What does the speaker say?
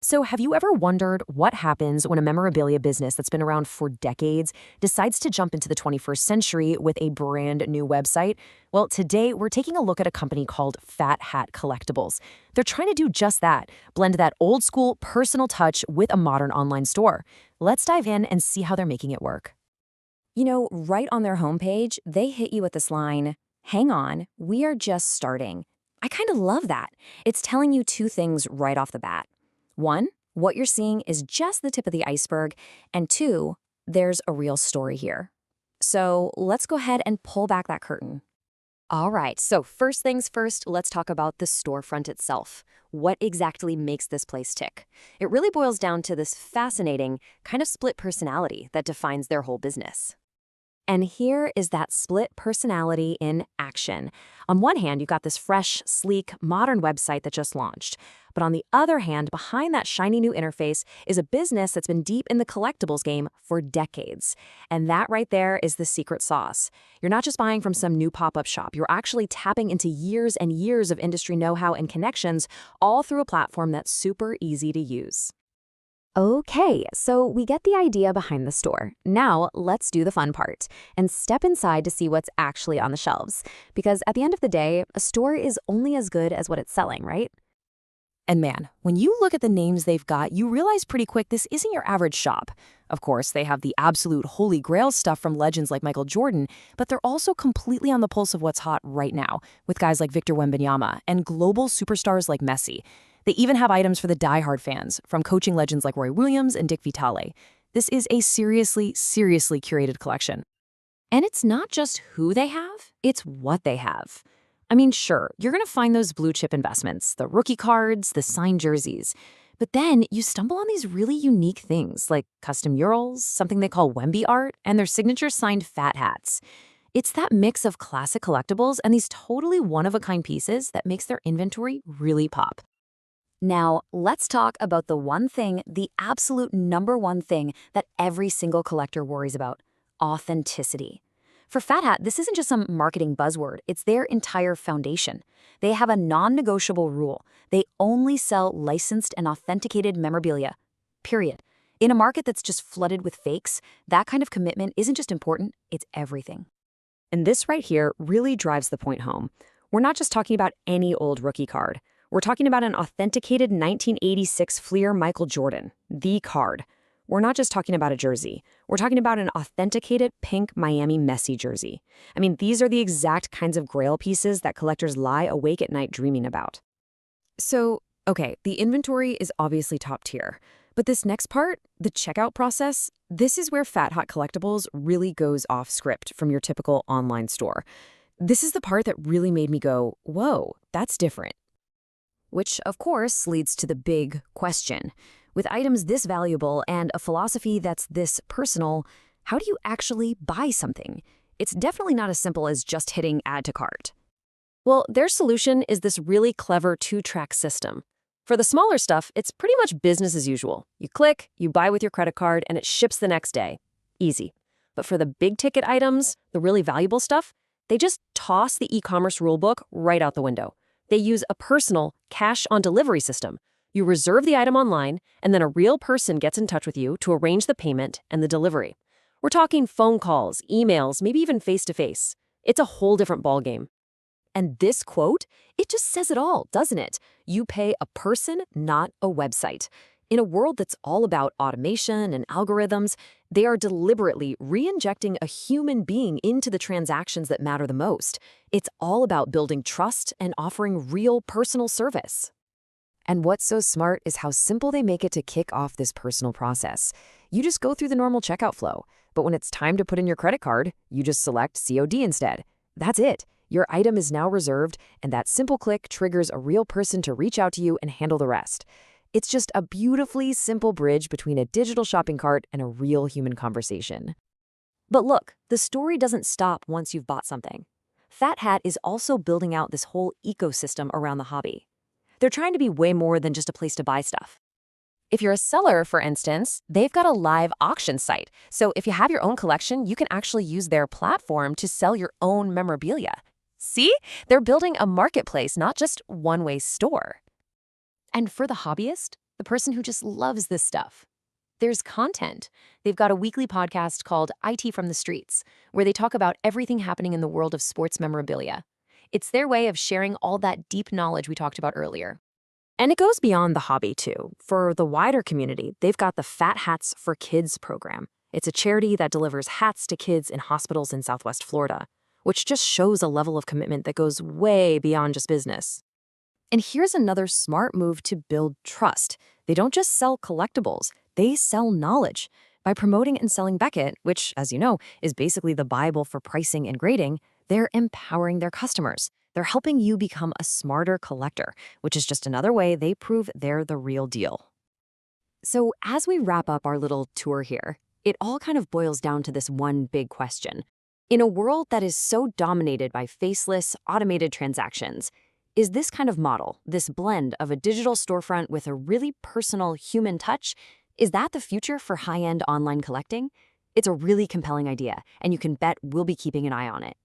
So, have you ever wondered what happens when a memorabilia business that's been around for decades decides to jump into the 21st century with a brand new website? Well, today we're taking a look at a company called HAT Collectibles. They're trying to do just that, blend that old school personal touch with a modern online store. Let's dive in and see how they're making it work. Right on their homepage, they hit you with this line, "Hang on, we are just starting." I kind of love that. It's telling you two things right off the bat. One, what you're seeing is just the tip of the iceberg, and two, there's a real story here. So let's go ahead and pull back that curtain. All right, so first things first, let's talk about the storefront itself. What exactly makes this place tick? It really boils down to this fascinating, kind of split personality that defines their whole business. And here is that split personality in action. On one hand, you've got this fresh, sleek, modern website that just launched. But on the other hand, behind that shiny new interface is a business that's been deep in the collectibles game for decades. And that right there is the secret sauce. You're not just buying from some new pop-up shop. You're actually tapping into years and years of industry know-how and connections, all through a platform that's super easy to use. Okay, so we get the idea behind the store. Now, let's do the fun part and step inside to see what's actually on the shelves. Because at the end of the day, a store is only as good as what it's selling, right? And man, when you look at the names they've got, you realize pretty quick this isn't your average shop. Of course, they have the absolute holy grail stuff from legends like Michael Jordan, but they're also completely on the pulse of what's hot right now, with guys like Victor Wembanyama and global superstars like Messi. They even have items for the diehard fans, from coaching legends like Roy Williams and Dick Vitale. This is a seriously curated collection. And it's not just who they have, it's what they have. I mean, sure, you're going to find those blue chip investments, the rookie cards, the signed jerseys. But then you stumble on these really unique things like custom murals, something they call Wemby art, and their signature signed fat hats. It's that mix of classic collectibles and these totally one-of-a-kind pieces that makes their inventory really pop. Now, let's talk about the one thing, the absolute number one thing that every single collector worries about: authenticity. For Fat Hat, this isn't just some marketing buzzword, it's their entire foundation. They have a non-negotiable rule. They only sell licensed and authenticated memorabilia, period. In a market that's just flooded with fakes, that kind of commitment isn't just important, it's everything. And this right here really drives the point home. We're not just talking about any old rookie card. We're talking about an authenticated 1986 Fleer Michael Jordan, the card. We're not just talking about a jersey. We're talking about an authenticated pink Miami Messi jersey. I mean, these are the exact kinds of grail pieces that collectors lie awake at night dreaming about. So, okay, the inventory is obviously top tier. But this next part, the checkout process, this is where Hat Collectibles really goes off script from your typical online store. This is the part that really made me go, whoa, that's different. Which, of course, leads to the big question. With items this valuable and a philosophy that's this personal, how do you actually buy something? It's definitely not as simple as just hitting add to cart. Well, their solution is this really clever two-track system. For the smaller stuff, it's pretty much business as usual. You click, you buy with your credit card, and it ships the next day. Easy. But for the big-ticket items, the really valuable stuff, they just toss the e-commerce rulebook right out the window. They use a personal cash-on-delivery system. You reserve the item online, and then a real person gets in touch with you to arrange the payment and the delivery. We're talking phone calls, emails, maybe even face-to-face. It's a whole different ballgame. And this quote, it just says it all, doesn't it? You pay a person, not a website. In a world that's all about automation and algorithms, they are deliberately re-injecting a human being into the transactions that matter the most. It's all about building trust and offering real personal service. And what's so smart is how simple they make it to kick off this personal process. You just go through the normal checkout flow, but when it's time to put in your credit card, you just select COD instead. That's it. Your item is now reserved, and that simple click triggers a real person to reach out to you and handle the rest. It's just a beautifully simple bridge between a digital shopping cart and a real human conversation. But look, the story doesn't stop once you've bought something. Hat is also building out this whole ecosystem around the hobby. They're trying to be way more than just a place to buy stuff. If you're a seller, for instance, they've got a live auction site. So if you have your own collection, you can actually use their platform to sell your own memorabilia. See? They're building a marketplace, not just one-way store. And for the hobbyist, the person who just loves this stuff. There's content. They've got a weekly podcast called IT from the Streets, where they talk about everything happening in the world of sports memorabilia. It's their way of sharing all that deep knowledge we talked about earlier. And it goes beyond the hobby, too. For the wider community, they've got the Fat Hats for Kids program. It's a charity that delivers hats to kids in hospitals in Southwest Florida, which just shows a level of commitment that goes way beyond just business. And here's another smart move to build trust. They don't just sell collectibles, they sell knowledge. By promoting and selling Beckett, which, as you know, is basically the Bible for pricing and grading, they're empowering their customers. They're helping you become a smarter collector, which is just another way they prove they're the real deal. So as we wrap up our little tour here, it all kind of boils down to this one big question. In a world that is so dominated by faceless, automated transactions, is this kind of model, this blend of a digital storefront with a really personal human touch, is that the future for high-end online collecting? It's a really compelling idea, and you can bet we'll be keeping an eye on it.